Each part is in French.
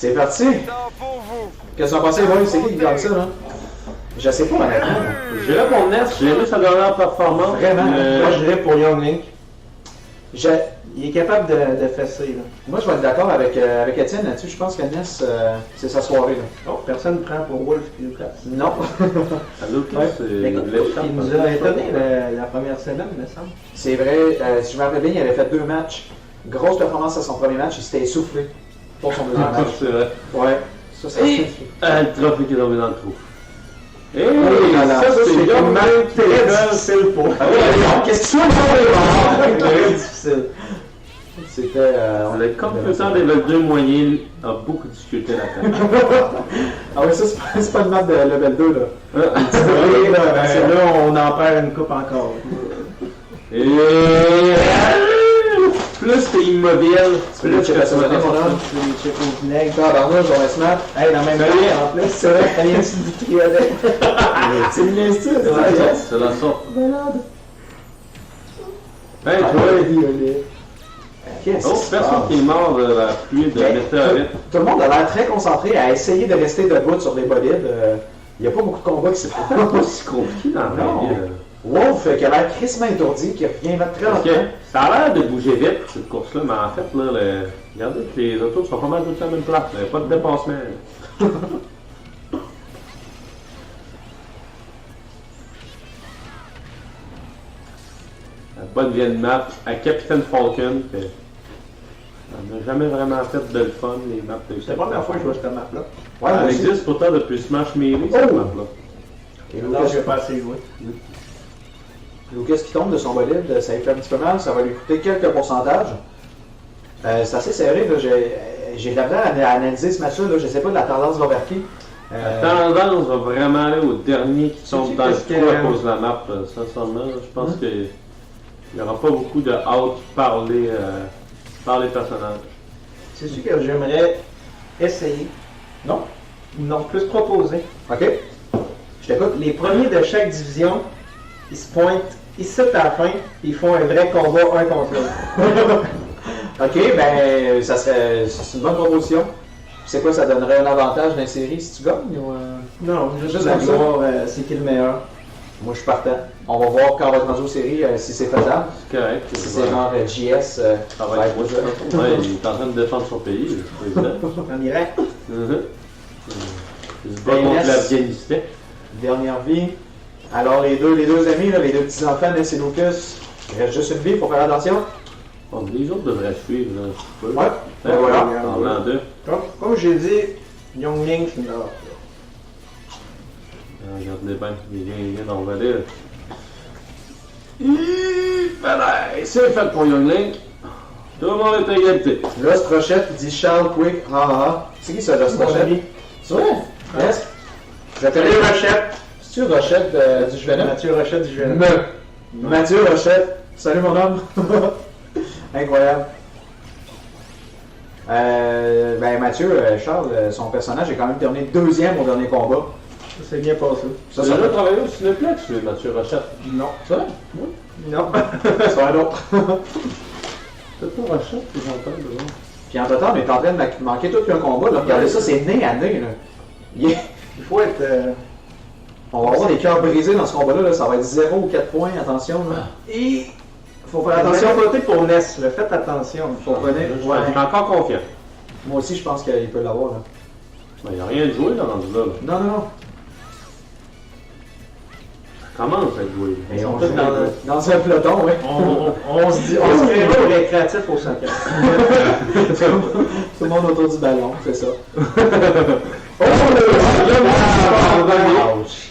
C'est parti! Qu'est-ce qu'on pensait, oui, c'est qui gagne ça, là? Je sais pas, honnêtement. J'irais pour Ness, j'ai vu sa dernière performance. Vraiment? Moi, je dirais pour Young Link. Je... Il est capable de fesser, là. Moi, je vais être d'accord avec Étienne là-dessus. Je pense que Ness, c'est sa soirée, là. Oh, personne ne prend pour Wolf et Lucas. Non. Lucas, c'est Écoute, il nous a étonné la première semaine, me semble. C'est vrai, si je me rappelle bien, il avait fait 2 matchs. Grosse performance à son premier match, il s'était essoufflé pour son deuxième match. C'est vrai. Ouais. Ça, ça Et le trophée qui est tombé dans le trou. Et voilà. ça, c'est comme très difficile pour Qu'est-ce que tu Très difficile. C'était. Le compétiteur level 2 moyen a beaucoup discuté la tête. Ah ouais, ça, c'est pas une map de level 2, là. Oui, là, on en perd une coupe encore. Et plus t'es immobile, Plus tu vas sonner, mon homme. C'est les chips au vinaigre. Tabarnouche, on va se mettre. Hey, dans le même Salut. temps, en plus, c'est vrai, t'as rien su du triolet. C'est bien style, c'est la sorte. Malade. Hey, Ah, toi, ouais, qu'est-ce oh, qui se personne passe? qui est mort de la pluie de Mais météorites. tout le monde a l'air très concentré à essayer de rester debout sur les bolides. Il n'y a pas beaucoup de combats qui se passent. C'est pas si compliqué dans la Non. vie. Wolf, qui a l'air crissement étourdi, qui revient très Parce que lentement. ça a l'air de bouger vite, cette course-là, mais en fait, là, regardez que les autos sont pas mal tous à la même place. Il n'y a pas de dépassement. La bonne vieille map à Capitaine Falcon. Que on n'a jamais vraiment fait de fun, les maps de C'est la première fois que je vois cette map-là. Ouais, moi Elle aussi. existe pourtant depuis Smash Melee, cette Oh! map-là. Et Non, je Lucas, vais pas assez jouer. Lucas qui tombe de son bolide, ça lui fait un petit peu mal, ça va lui coûter quelques pourcentages. C'est assez serré, là. J'ai de la peine à analyser ce match-là, là. Je sais pas de la tendance va vers qui. La tendance va vraiment aller au dernier qui tombe dans le qu'est-ce trou que- à cause de la map. Sincèrement, je pense qu'il n'y aura pas beaucoup de out par les personnages. C'est sûr que j'aimerais essayer. Non? Non, plus proposer. Ok. Je t'écoute. Les premiers de chaque division, ils se pointent ici à la fin, puis ils font un vrai combat un contre l'autre. Ok, ben, ça serait. C'est une bonne proposition. C'est quoi, ça donnerait un avantage dans les séries si tu gagnes ou. Non, juste Juste la comme ça. gloire, c'est qui le meilleur. Moi, je suis partant. On va voir quand on va être rendu aux séries si c'est faisable. C'est correct. Si c'est genre JS. Ça va être ouais, il est en train de défendre son pays, c'est pas évident. En Irak. Il se bat contre l'Afghanistan. Dernière vie. Alors, les deux amis, là, les deux petits-enfants, Ness et Lucas, il reste juste une vie, il faut faire attention. Bon, les autres devraient suivre, là, un petit peu. Ouais. Ben voilà. Parlant d'eux. Comme j'ai dit, Young Link, c'est une erreur. Regardez bien, il vient d'envoler. C'est fait pour Young Link. Tout le monde est à égalité. Lost Rochette, il dit Charles Quick, C'est qui ça, Lost Mon Rochette? ami. C'est vrai? Yes. Je Salut connais Rochette. C'est-tu Rochette du Juvenal? Mathieu Rochette du Juvenal. Mathieu Rochette. Salut mon homme. Incroyable. Ben Mathieu, Charles, son personnage est quand même terminé deuxième au dernier combat. Ça s'est bien passé. Ça, Tu ça as déjà travaillé au Cinéplex, lui, Mathieu Rochette? Non. C'est vrai? Non. C'est un autre. C'est pas Rochette que j'entends, déjà. Puis entre-temps, on est en train de manquer tout un combat. Là. Regardez ça, c'est nez à nez. Là. Il faut être. On va avoir des cœurs brisés dans ce combat-là. Là. Ça va être 0 ou 4 points. Attention. Là. Et. Faut faire Attention, attention. voter pour Ness. Faites attention. Faut revenir. Ouais. Je suis encore confiant. Moi aussi, je pense qu'il peut l'avoir. Là. Il n'y a rien de joué dans rendu là. Non, non, non. Comment on fait jouer? Et Ils on sont joue tous dans un peloton, oui. On se dit, on se créera au récréatif au 5 Tout le monde autour du ballon, c'est ça.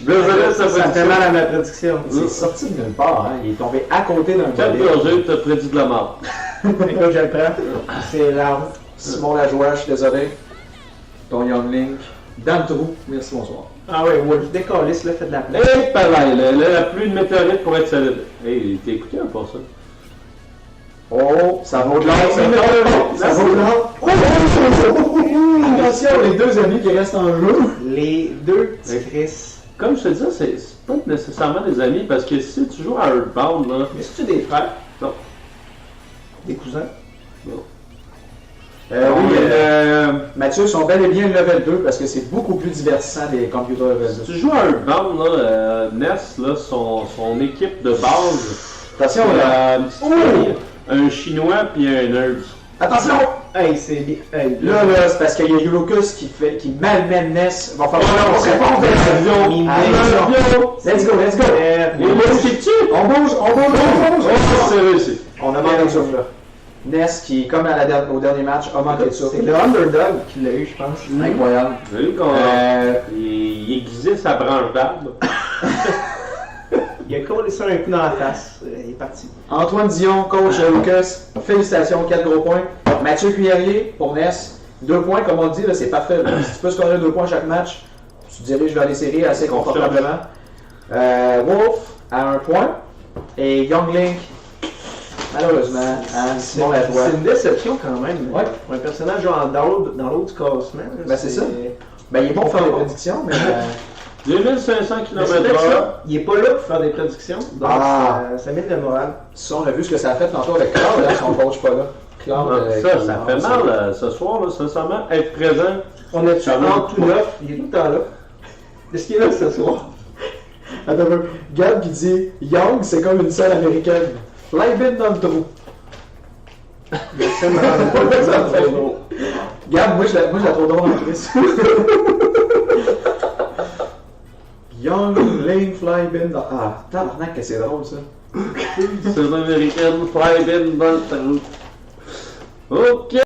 Désolé, ça Ça fait fait mal à ma prédiction. C'est sorti de nulle part, hein. Il est tombé à côté d'un Quel bolide. danger t'as prédit de la mort? Écoute, je le prends. C'est l'arme. Simon Lajoie, je suis désolé. Ton Young Link, dans le trou. Merci, bonsoir. Ah oui, Wolf, décalisse, là, fait de la place. Eh, pareil, la pluie de météorites pour être solide. Hey, t'es écouté un pour ça? Oh, ça vaut de l'or, ça vaut de l'or. Attention, les deux amis qui restent en jeu. Les deux petits Chris. Comme je te dis, c'est pas nécessairement des amis, parce que si tu joues à Earthbound, là, Mais c'est-tu des frères? Non. Des cousins? Oui, Mathieu sont bel et bien level 2 parce que c'est beaucoup plus divertissant des computers level 2. Tu joues à un band, là, Ness, là, son équipe de base. Attention, là. Un chinois puis un nerd. Attention! Hey, c'est bien. Hey, Là, c'est parce qu'il y a Ulocus qui malmène Ness. Va falloir qu'on se réponde. Avion! Let's go, let's go! On bouge! C'est réussi. On a manqué de souffle là. Ness qui, comme au dernier match, a manqué de souffle. C'est le underdog qui l'a eu, je pense. Incroyable. Vous avez vu qu'il aiguisait sa branche d'arbre. Il a collé ça un coup dans la face. Il est parti. Antoine Dion, coach Lucas. Félicitations, 4 gros points. Mathieu Cuillerier pour Ness. 2 points, comme on le dit, là, c'est parfait. Là. Si tu peux scorer 2 points chaque match, tu diriges vers les séries assez confortablement. Wolf à 1 point. Et Young Link, malheureusement, à Simon Latois. C'est une déception quand même. Ouais. Pour un personnage genre dans l'autre du classement. Ben, c'est ça. Ben, il est bon pour faire des prédictions, mais. 2500 Mais c'est km/h. peut-être ça. Il est pas là pour faire des prédictions. Donc ça mène le moral. Ça, on a vu ce que ça a fait tantôt avec Claude, hein, son coach pas là. Claude, Ça fait mal ce soir, là, sincèrement, être présent. On a tué tout neuf. Il est tout le temps là. Est-ce qu'il est là ce soir? Attends un peu. Gab qui dit Young, c'est comme une seule américaine. Fly-bin dans le trou. Gab, moi je la trouve drôle en Christ. Young, Lane, Fly-bin dans. Ah, tabarnak, que c'est drôle ça. C'est une américaine, fly-bin dans le trou. Ok.